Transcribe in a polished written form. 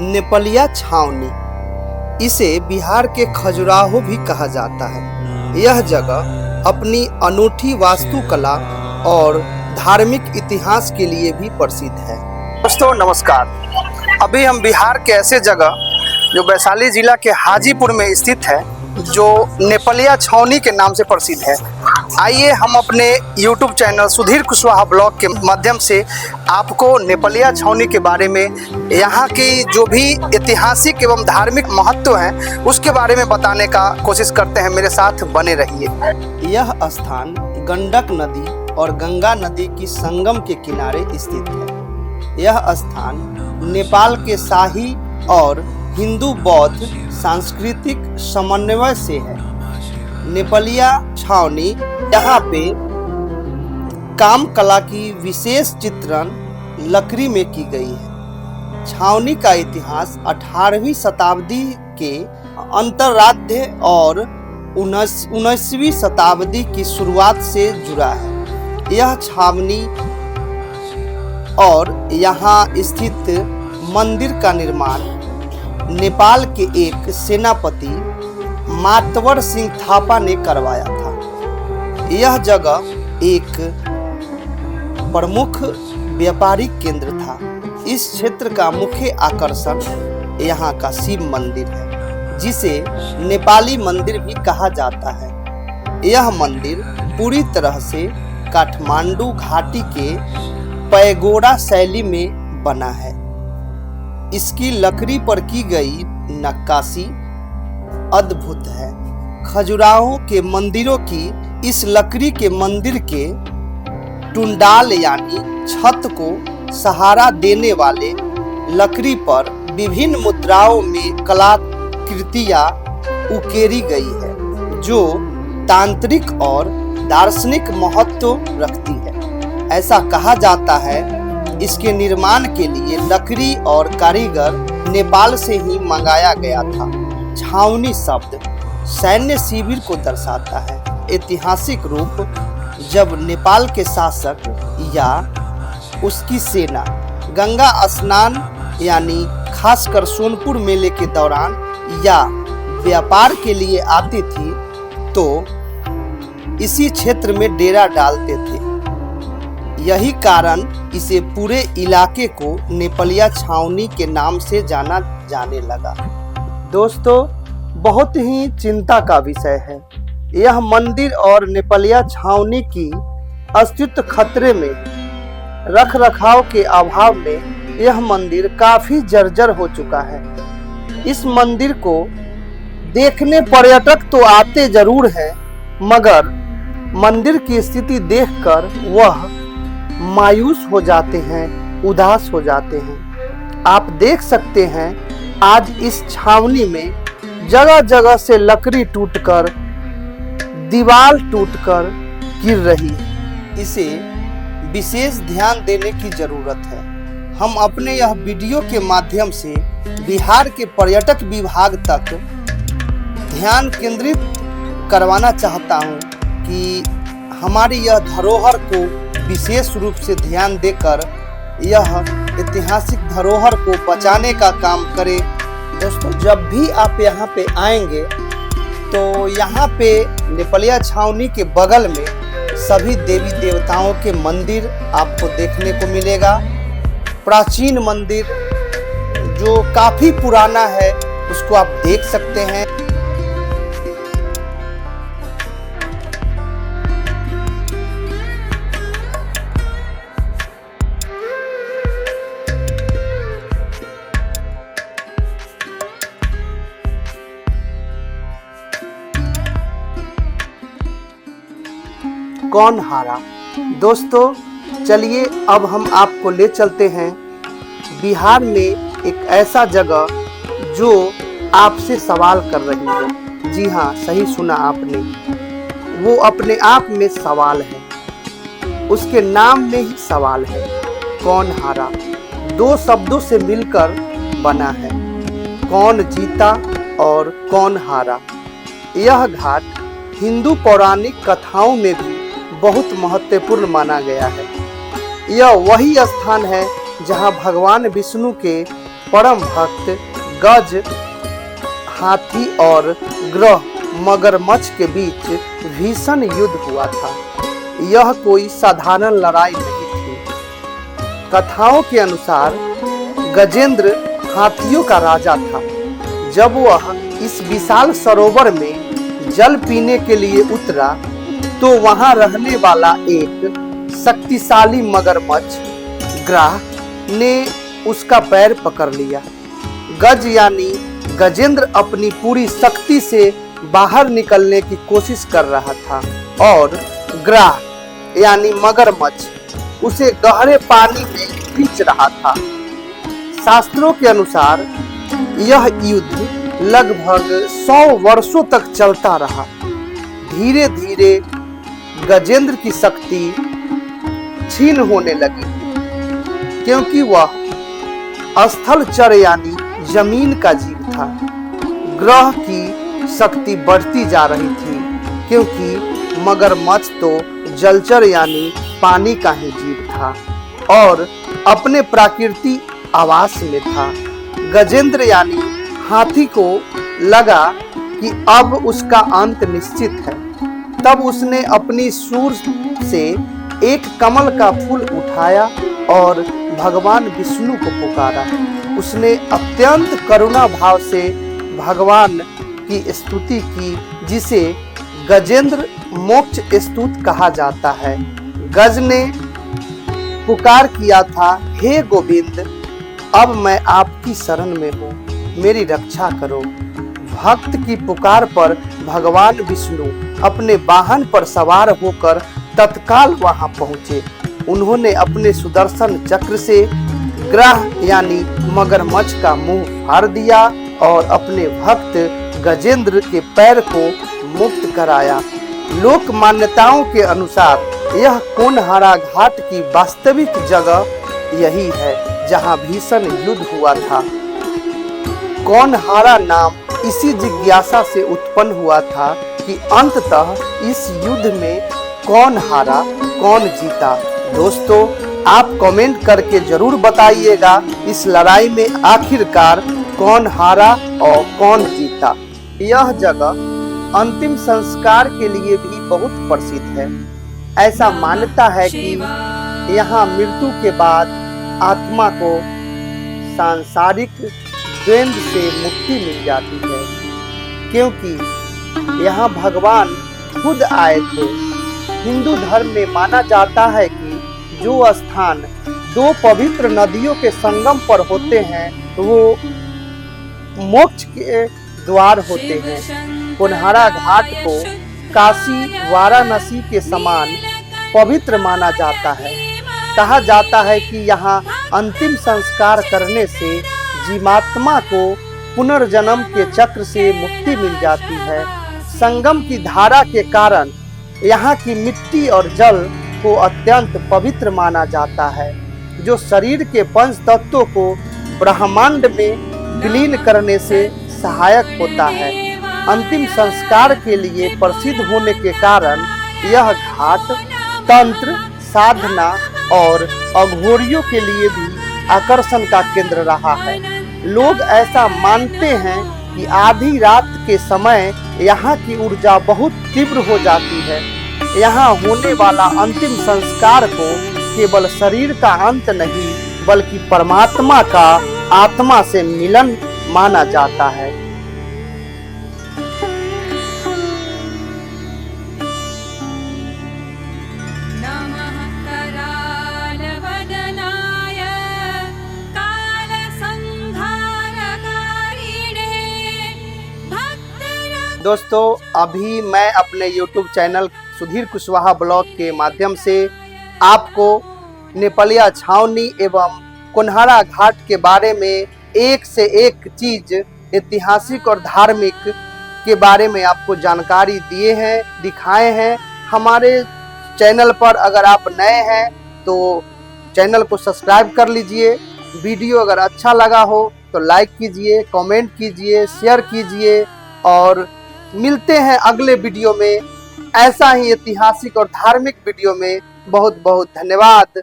नेपालिया छावनी। इसे बिहार के खजुराहो भी कहा जाता है। यह जगह अपनी अनूठी वास्तुकला और धार्मिक इतिहास के लिए भी प्रसिद्ध है। दोस्तों नमस्कार। अभी हम बिहार के ऐसे जगह जो वैशाली जिला के हाजीपुर में स्थित है, जो नेपालिया छावनी के नाम से प्रसिद्ध है। आइए हम अपने YouTube channel Sudhir Kushwaha blog के माध्यम से आपको नेपालिया छावनी के बारे में, यहाँ की जो भी ऐतिहासिक एवं धार्मिक महत्व है उसके बारे में बताने का कोशिश करते हैं। मेरे साथ बने रहिए। यह स्थान गंडक नदी और गंगा नदी की संगम के किनारे स्थित है। यह स्थान नेपाल के शाही और हिंदू बौद्ध सांस्कृतिक समन्वय से है। नेपालिया छावनी यहाँ पे काम कला की विशेष चित्रण लकड़ी में की गई है। छावनी का इतिहास 18वीं शताब्दी के अंतरार्ध और 19वीं शताब्दी की शुरुआत से जुड़ा है। यह छावनी और यहाँ स्थित मंदिर का निर्माण नेपाल के एक सेनापति मातवर सिंह थापा ने करवाया था। यह जगह एक प्रमुख व्यापारिक केंद्र था। इस क्षेत्र का मुख्य आकर्षण यहाँ का शिव मंदिर है, जिसे नेपाली मंदिर भी कहा जाता है। यह मंदिर पूरी तरह से काठमांडू घाटी के पैगोडा शैली में बना है। इसकी लकड़ी पर की गई नक्काशी अद्भुत है। खजुराहो के मंदिरों की इस लकड़ी के मंदिर के टुंडाल यानी छत को सहारा देने वाले लकड़ी पर विभिन्न मुद्राओं में कलाकृतियां उकेरी गई है, जो तांत्रिक और दार्शनिक महत्व रखती है। ऐसा कहा जाता है इसके निर्माण के लिए लकड़ी और कारीगर नेपाल से ही मंगाया गया था। छावनी शब्द सैन्य शिविर को दर्शाता है। ऐतिहासिक रूप जब नेपाल के शासक या उसकी सेना गंगा स्नान यानी खासकर सोनपुर मेले के दौरान या व्यापार के लिए आती थी, तो इसी क्षेत्र में डेरा डालते थे। यही कारण इसे पूरे इलाके को नेपालिया छावनी के नाम से जाना जाने लगा। दोस्तों, बहुत ही चिंता का विषय है। यह मंदिर और नेपालिया छावनी की अस्तित्व खतरे में। रख रखाव के अभाव में यह मंदिर काफी जर्जर हो चुका है। इस मंदिर को देखने पर्यटक तो आते जरूर हैं, मगर मंदिर की स्थिति देखकर वह मायूस हो जाते हैं, उदास हो जाते हैं। आप देख सकते हैं आज इस छावनी में जगह जगह से लकड़ी टूटकर, दीवार टूटकर गिर रही है। इसे विशेष ध्यान देने की जरूरत है। हम अपने यह वीडियो के माध्यम से बिहार के पर्यटक विभाग तक ध्यान केंद्रित करवाना चाहता हूं कि हमारी यह धरोहर को विशेष रूप से ध्यान देकर यह ऐतिहासिक धरोहर को बचाने का काम करें। दोस्तों, जब भी आप यहाँ पे आएंगे तो यहाँ पे नेपालिया छावनी के बगल में सभी देवी देवताओं के मंदिर आपको देखने को मिलेगा। प्राचीन मंदिर जो काफी पुराना है उसको आप देख सकते हैं। कौन हारा। दोस्तों, चलिए अब हम आपको ले चलते हैं बिहार में एक ऐसा जगह जो आपसे सवाल कर रही है। जी हाँ, सही सुना आपने। वो अपने आप में सवाल है, उसके नाम में ही सवाल है। कौन हारा दो शब्दों से मिलकर बना है। कौन जीता और कौन हारा। यह घाट हिंदू पौराणिक कथाओं में भी बहुत महत्वपूर्ण माना गया है। यह वही स्थान है जहां भगवान विष्णु के परम भक्त गज हाथी और ग्रह मगरमच्छ के बीच भीषण युद्ध हुआ था। यह कोई साधारण लड़ाई नहीं थी। कथाओं के अनुसार गजेंद्र हाथियों का राजा था। जब वह इस विशाल सरोवर में जल पीने के लिए उतरा तो वहां रहने वाला एक शक्तिशाली मगरमच्छ ग्राह ने उसका पैर पकड़ लिया। गज यानी गजेंद्र अपनी पूरी शक्ति से बाहर निकलने की कोशिश कर रहा था और ग्राह यानी मगरमच्छ उसे गहरे पानी में खींच रहा था। शास्त्रों के अनुसार यह युद्ध लगभग 100 वर्षों तक चलता रहा। धीरे धीरे गजेंद्र की शक्ति क्षीण होने लगी क्योंकि वह स्थलचर यानी जमीन का जीव था। ग्रह की शक्ति बढ़ती जा रही थी क्योंकि मगरमच्छ तो जलचर यानी पानी का ही जीव था और अपने प्राकृतिक आवास में था। गजेंद्र यानी हाथी को लगा कि अब उसका अंत निश्चित है। तब उसने अपनी सूंड से एक कमल का फूल उठाया और भगवान विष्णु को पुकारा। उसने अत्यंत करुणा भाव से भगवान की स्तुति की, जिसे गजेंद्र मोक्ष स्तुत कहा जाता है। गज ने पुकार किया था, हे गोविंद, अब मैं आपकी शरण में हूँ, मेरी रक्षा करो। भक्त की पुकार पर भगवान विष्णु अपने वाहन पर सवार होकर तत्काल वहां पहुंचे। उन्होंने अपने सुदर्शन चक्र से ग्रह यानी मगरमच्छ का मुंह फाड़ दिया और अपने भक्त गजेंद्र के पैर को मुक्त कराया। लोक मान्यताओं के अनुसार यह कोनहारा घाट की वास्तविक जगह यही है जहां भीषण युद्ध हुआ था। कोनहारा नाम इसी जिज्ञासा से उत्पन्न हुआ था कि अंततः इस युद्ध में कौन हारा कौन जीता। दोस्तों, आप कमेंट करके जरूर बताइएगा इस लड़ाई में आखिरकार कौन हारा और कौन जीता। यह जगह अंतिम संस्कार के लिए भी बहुत प्रसिद्ध है। ऐसा मान्यता है कि यहाँ मृत्यु के बाद आत्मा को सांसारिक द्वंद से मुक्ति मिल जाती है, क्योंकि यहाँ भगवान खुद आए थे। हिंदू धर्म में माना जाता है कि जो स्थान दो पवित्र नदियों के संगम पर होते हैं वो मोक्ष के द्वार होते हैं। कोनहारा घाट को काशी वाराणसी के समान पवित्र माना जाता है। कहा जाता है कि यहाँ अंतिम संस्कार करने से जीवात्मा को पुनर्जन्म के चक्र से मुक्ति मिल जाती है। संगम की धारा के कारण यहाँ की मिट्टी और जल को अत्यंत पवित्र माना जाता है, जो शरीर के पंच तत्वों को ब्रह्मांड में विलीन करने से सहायक होता है। अंतिम संस्कार के लिए प्रसिद्ध होने के कारण यह घाट तंत्र, साधना और अघोरियों के लिए भी आकर्षण का केंद्र रहा है। लोग ऐसा मानते हैं कि आधी रात के समय यहाँ की ऊर्जा बहुत तीव्र हो जाती है। यहाँ होने वाला अंतिम संस्कार को केवल शरीर का अंत नहीं बल्कि परमात्मा का आत्मा से मिलन माना जाता है। दोस्तों, अभी मैं अपने YouTube channel Sudhir Kushwaha blog के माध्यम से आपको नेपालिया छावनी एवं कोनहारा घाट के बारे में एक से एक चीज ऐतिहासिक और धार्मिक के बारे में आपको जानकारी दिए हैं, दिखाए हैं। हमारे चैनल पर अगर आप नए हैं तो चैनल को सब्सक्राइब कर लीजिए। वीडियो अगर अच्छा लगा हो तो लाइक कीजिए, कमेंट कीजिए, शेयर कीजिए और मिलते हैं अगले वीडियो में ऐसा ही ऐतिहासिक और धार्मिक वीडियो में। बहुत बहुत धन्यवाद।